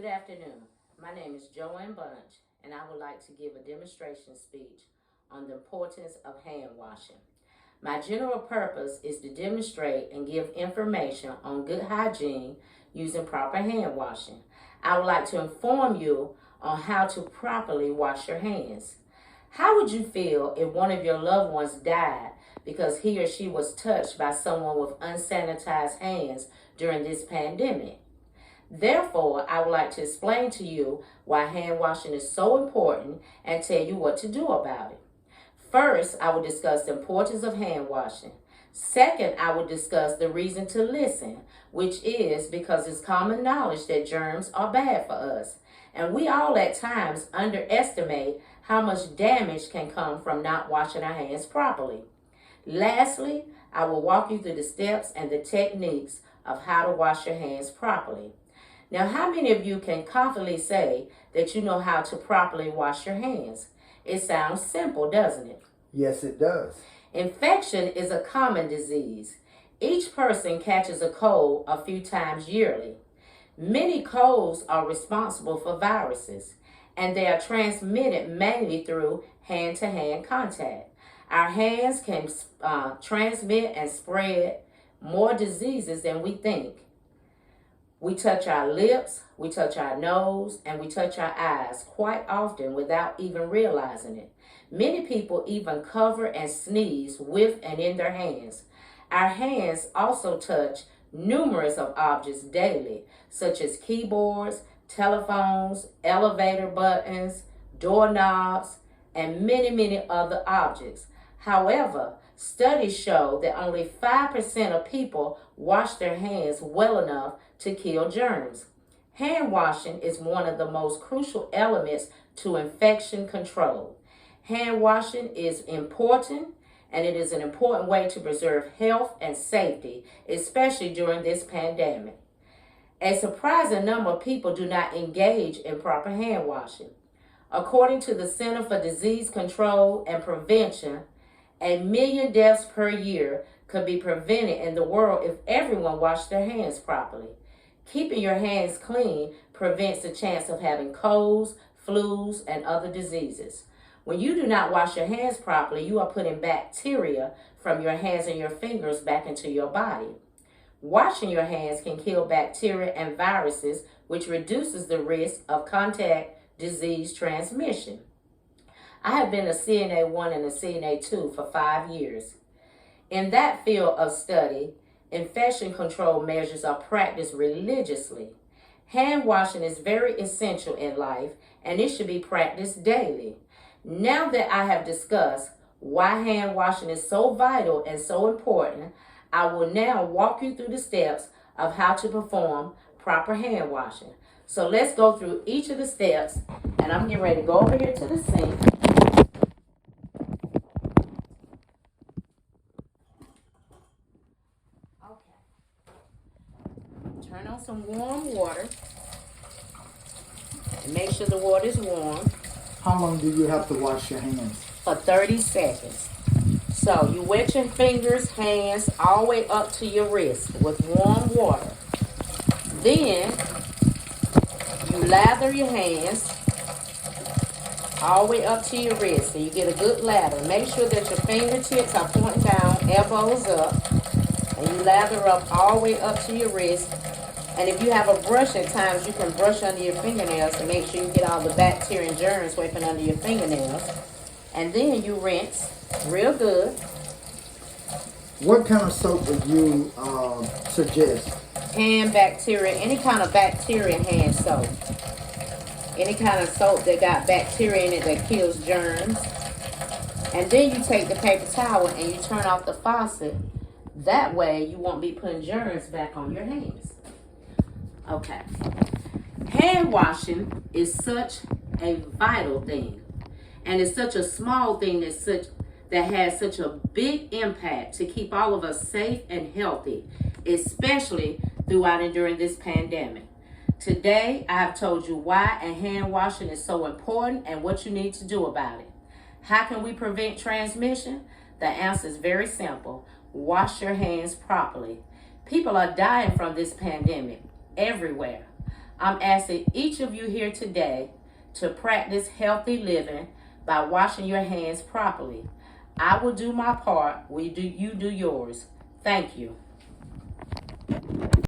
Good afternoon. My name is Joanne Bunch, and I would like to give a demonstration speech on the importance of hand washing. My general purpose is to demonstrate and give information on good hygiene using proper hand washing. I would like to inform you on how to properly wash your hands. How would you feel if one of your loved ones died because he or she was touched by someone with unsanitized hands during this pandemic? Therefore, I would like to explain to you why hand washing is so important and tell you what to do about it. First, I will discuss the importance of hand washing. Second, I will discuss the reason to listen, which is because it's common knowledge that germs are bad for us. And we all at times underestimate how much damage can come from not washing our hands properly. Lastly, I will walk you through the steps and the techniques of how to wash your hands properly. Now, how many of you can confidently say that you know how to properly wash your hands? It sounds simple, doesn't it? Yes, it does. Infection is a common disease. Each person catches a cold a few times yearly. Many colds are responsible for viruses, and they are transmitted mainly through hand-to-hand contact. Our hands can transmit and spread more diseases than we think. We touch our lips, we touch our nose, and we touch our eyes quite often without even realizing it. Many people even cover and sneeze with and in their hands. Our hands also touch numerous of objects daily, such as keyboards, telephones, elevator buttons, doorknobs, and many other objects. However, studies show that only 5% of people wash their hands well enough to kill germs. Hand washing is one of the most crucial elements to infection control. Hand washing is important, and it is an important way to preserve health and safety, especially during this pandemic. A surprising number of people do not engage in proper hand washing. According to the Center for Disease Control and Prevention, 1 million deaths per year could be prevented in the world if everyone washed their hands properly. Keeping your hands clean prevents the chance of having colds, flus, and other diseases. When you do not wash your hands properly, you are putting bacteria from your hands and your fingers back into your body. Washing your hands can kill bacteria and viruses, which reduces the risk of contact disease transmission. I have been a CNA 1 and a CNA 2 for 5 years. In that field of study, infection control measures are practiced religiously. Hand washing is very essential in life, and it should be practiced daily. Now that I have discussed why hand washing is so vital and so important, I will now walk you through the steps of how to perform proper hand washing. So let's go through each of the steps, and I'm getting ready to go over here to the sink. Turn on some warm water. And make sure the water is warm. How long do you have to wash your hands? For 30 seconds. So you wet your fingers, hands, all the way up to your wrist with warm water. Then you lather your hands all the way up to your wrist. So you get a good lather. Make sure that your fingertips are pointing down, elbows up. And you lather up all the way up to your wrist. And if you have a brush at times, you can brush under your fingernails to make sure you get all the bacteria and germs away from under your fingernails. And then you rinse real good. What kind of soap would you suggest? Hand bacteria, any kind of bacteria hand soap. Any kind of soap that got bacteria in it that kills germs. And then you take the paper towel and you turn off the faucet. That way you won't be putting germs back on your hands. Okay. Hand washing is such a vital thing. And it's such a small thing that has such a big impact to keep all of us safe and healthy, especially throughout and during this pandemic. Today, I have told you why and hand washing is so important and what you need to do about it. How can we prevent transmission? The answer is very simple. Wash your hands properly. People are dying from this pandemic everywhere. I'm asking each of you here today to practice healthy living by washing your hands properly. I will do my part, you do yours. Thank you.